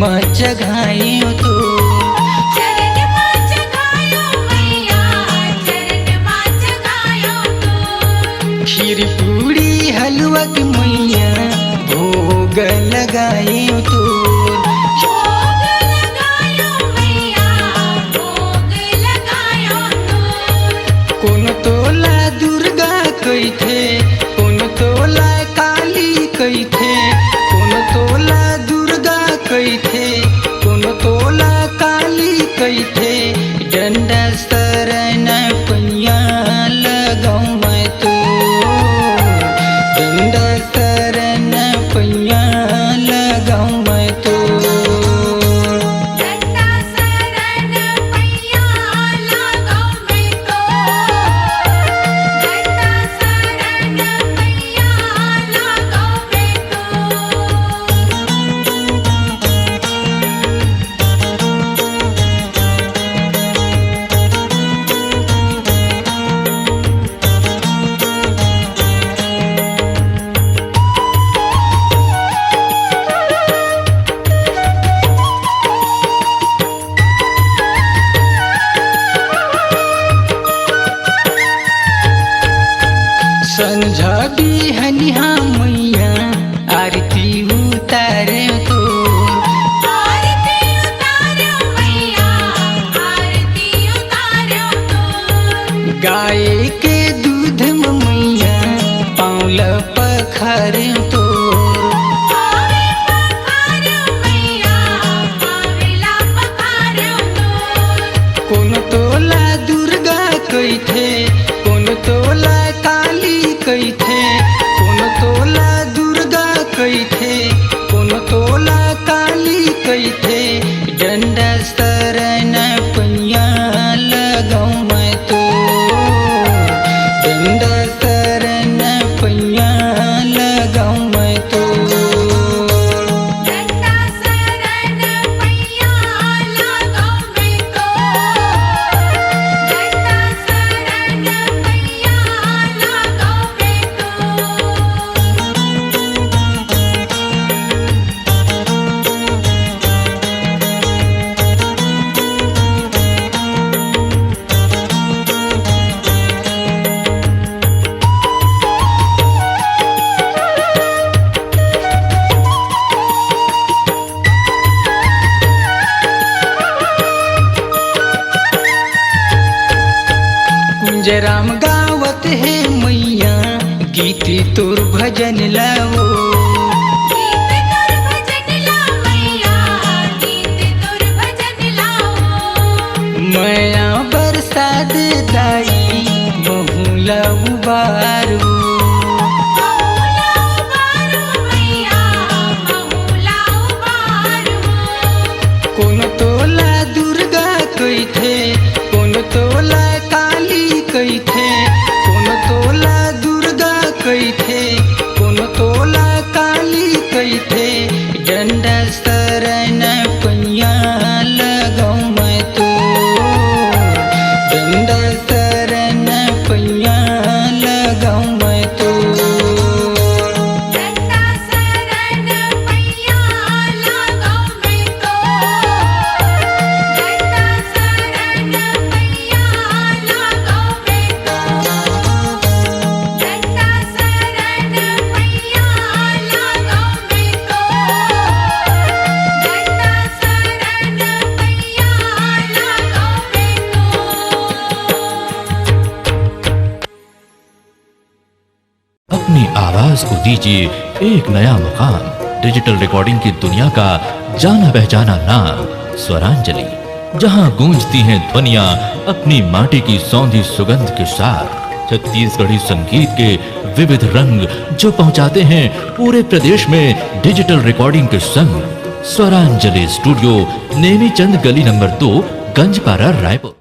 जगायो तो चरण मां जगायो मैया चरण मां जगायो तो खीर पूरी हलवा की मैया भोग लगायो तो भोग लगायो मैया भोग लगायो तो कौन तोला दुर्गा कही थे कौन तोला काली कही थे कौन तोला दुर्गा कही थे कौन तोला काली कही थे डंडा शरण पैया लगाऊं मैं तो डंडा शरण पैया लगाऊं मैं तो डंडा शरण पैया लगाऊं मैं तो डंडा शरण पैया लगाऊं मैं संझा बिहनिया मैया आरती उतारे तो आरती उतारो मैया आरती उतारो तो गाय के दूध में मैया पाँव पखारे तो पावे पखारो मैया पावेला पखारो तो कौन तोला दुर्गा कही थे कौन तोला काली कही थे कौन तोला दुर्गा कही थे कौन तोला काली कही थे डंडा शरण पैया लगाऊं मैं तो डंडा शरण पैया लगाऊं मैं तो डंडा शरण पैया लगाऊं मैं तो डंडा शरण पैया लगाऊं मैं कुंजराम गावत है मैया गीत तोर भजन लाओ गीत तोर भजन लाओ मैया गीत तोर भजन लाओ मैया बरसात दाई बहुला उबारू बहुला उबारो मैया बहुला उबारो कौन तोला दुर्गा कही थे कौन तोला काली कही थे कौन तोला दुर्गा कही थे कौन तोला काली कही थे डंडा शरण पैया लगाऊं मैं तो डंडा शरण पैया लगाऊं मैं तो डंडा शरण पैया लगाऊं मैं तो डंडा शरण पैया लगाऊं मैं तो डंडा शरण पैया लगाऊं मैं तो डंडा शरण पैया लगाऊं मैं तो अपनी आवाज को दीजिए एक नया मुकाम। डिजिटल रिकॉर्डिंग की दुनिया का जाना पहचाना नाम स्वरांजलि, जहां गूंजती हैं ध्वनियां अपनी माटी की सौंधी सुगंध के साथ। छत्तीसगढ़ी संगीत के विविध रंग जो पहुंचाते हैं पूरे प्रदेश में डिजिटल रिकॉर्डिंग के संग। स्वरांजलि स्टूडियो, नेमीचंद गली नंबर 2, गंजपारा, रायपुर।